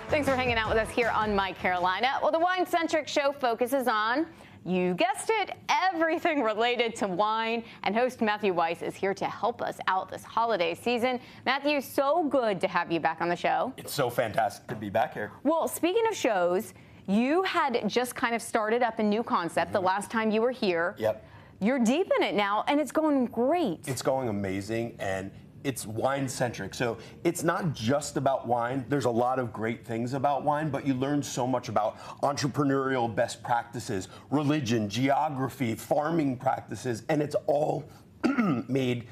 Thanks for hanging out with us here on My Carolina. Well, the Wine Centric show focuses on, you guessed it, everything related to wine. And host Matthew Weiss is here to help us out this holiday season. Matthew, so good to have you back on the show. It's so fantastic to be back here. Well, speaking of shows, you had just kind of started up a new concept the last time you were here. Yep. You're deep in it now, and it's going great. It's going amazing, and it's wine centric. So it's not just about wine. There's a lot of great things about wine, but you learn so much about entrepreneurial best practices, religion, geography, farming practices, and it's all made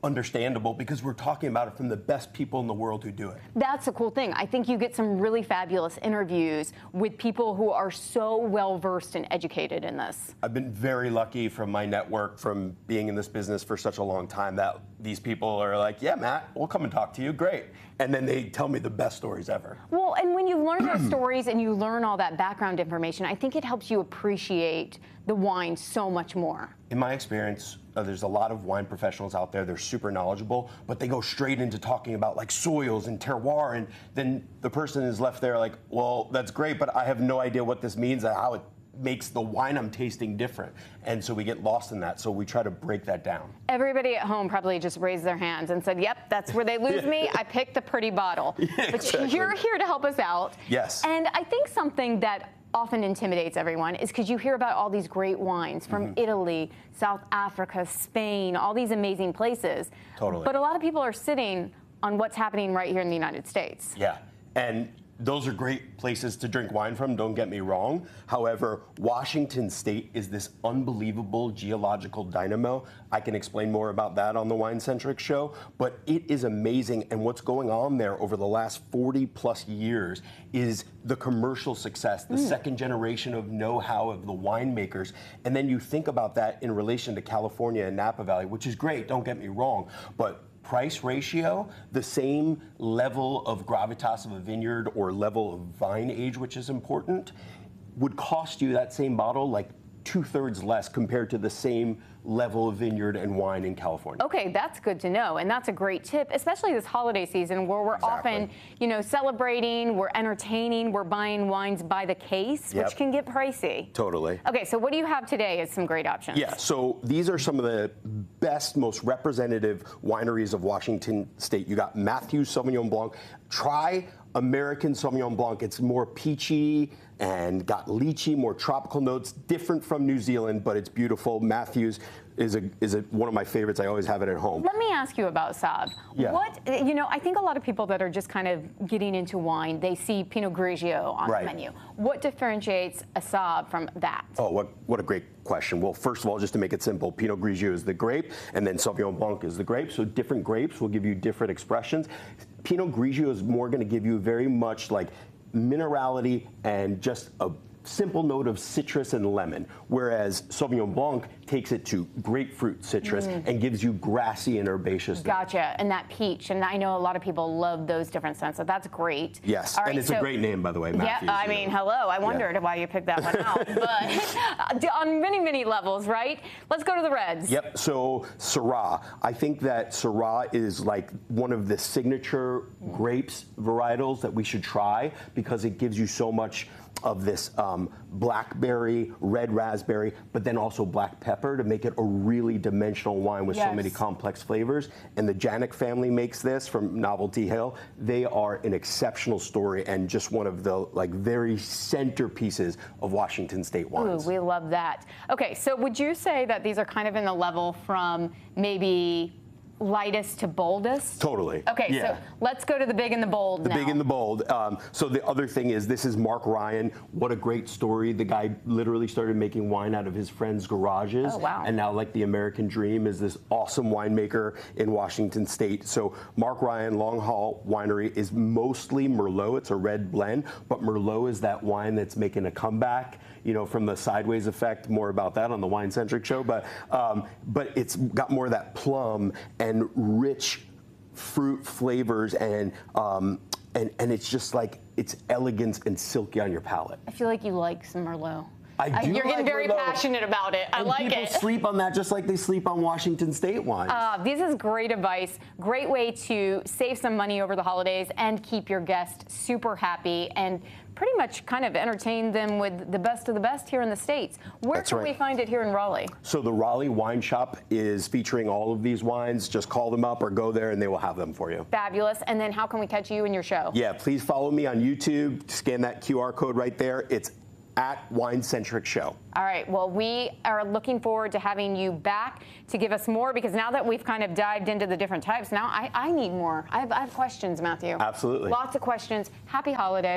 understandable because we're talking about it from the best people in the world who do it. That's a cool thing. I think you get some really fabulous interviews with people who are so well versed and educated in this. I've been very lucky from my network, from being in this business for such a long time, that these people are like, yeah, Matt, we'll come and talk to you. Great. And then they tell me the best stories ever. Well, and when you learn those stories and you learn all that background information, I think it helps you appreciate the wine so much more. In my experience, there's a lot of wine professionals out there. They're super knowledgeable, but they go straight into talking about like soils and terroir, and then the person is left there like, well, that's great, but I have no idea what this means and how it makes the wine I'm tasting different. And so we get lost in that. So we try to break that down. Everybody at home probably just raised their hands and said, yep, that's where they lose me. I picked the pretty bottle. Yeah, but exactly. You're here to help us out. Yes. And I think something that often intimidates everyone is because you hear about all these great wines from Italy, South Africa, Spain, all these amazing places. Totally. But a lot of people are sitting on what's happening right here in the United States. Yeah. And those are great places to drink wine from, don't get me wrong. However, Washington State is this unbelievable geological dynamo. I can explain more about that on the Wine Centric show, but it is amazing. And what's going on there over the last 40 plus years is the commercial success, the second generation of know-how of the winemakers. And then you think about that in relation to California and Napa Valley, which is great, don't get me wrong, but price ratio, the same level of gravitas of a vineyard or level of vine age, which is important, would cost you that same bottle like 2/3 less compared to the same level of vineyard and wine in California. Okay, that's good to know, and that's a great tip, especially this holiday season where we're often, celebrating, we're entertaining, we're buying wines by the case, which can get pricey. Totally. Okay, so what do you have today as some great options? Yeah, so these are some of the best, most representative wineries of Washington State. You got Matthew Sauvignon Blanc. Try American Sauvignon Blanc. It's more peachy and got lychee, more tropical notes, different from New Zealand, but it's beautiful. Matthew's is one of my favorites. I always have it at home. Let me ask you about Sauv. Yeah. I think a lot of people that are just kind of getting into wine, they see Pinot Grigio on the menu. What differentiates a Sauv from that? Oh, what a great question. Well, first of all, just to make it simple, Pinot Grigio is the grape, and then Sauvignon Blanc is the grape. So different grapes will give you different expressions. Pinot Grigio is more going to give you very much like minerality and just a simple note of citrus and lemon, whereas Sauvignon Blanc takes it to grapefruit citrus and gives you grassy and herbaceous. Gotcha, and that peach, and I know a lot of people love those different scents, so that's great. Yes, and it's a great name, by the way, Matthew. Yeah, I mean, hello, I wondered why you picked that one out, but on many, many levels, right? Let's go to the reds. Yep, so Syrah. I think that Syrah is like one of the signature grapes varietals that we should try because it gives you so much of this blackberry, red raspberry, but then also black pepper to make it a really dimensional wine with so many complex flavors. And the Januik family makes this from Novelty Hill. They are an exceptional story and just one of the very centerpieces of Washington State wines. Ooh, we love that. Okay, so would you say that these are kind of in the level from maybe lightest to boldest? Totally. Okay, so let's go to the big and the bold now. The big and the bold. So the other thing is, this is Mark Ryan. What a great story. The guy literally started making wine out of his friends' garages. Oh, wow. And now, like, the American dream is this awesome winemaker in Washington State. So Mark Ryan Long Haul Winery is mostly Merlot. It's a red blend, but Merlot is that wine that's making a comeback, from the sideways effect. More about that on the Wine Centric show. But it's got more of that plum and rich fruit flavors, and it's just like, it's elegance and silky on your palate. I feel like you like some Merlot. I do You're getting like very Merlot. passionate about it. I like people it. sleep on that just like they sleep on Washington State wines. This is great advice. Great way to save some money over the holidays and keep your guests super happy and pretty much kind of entertain them with the best of the best here in the States. Where That's can right. we find it here in Raleigh? So the Raleigh Wine Shop is featuring all of these wines. Just call them up or go there and they will have them for you. Fabulous. And then how can we catch you in your show? Yeah, please follow me on YouTube. Scan that QR code right there. It's at Wine Centric Show. All right. Well, we are looking forward to having you back to give us more, because now that we've kind of dived into the different types, now I need more. I have questions, Matthew. Absolutely. Lots of questions. Happy holidays.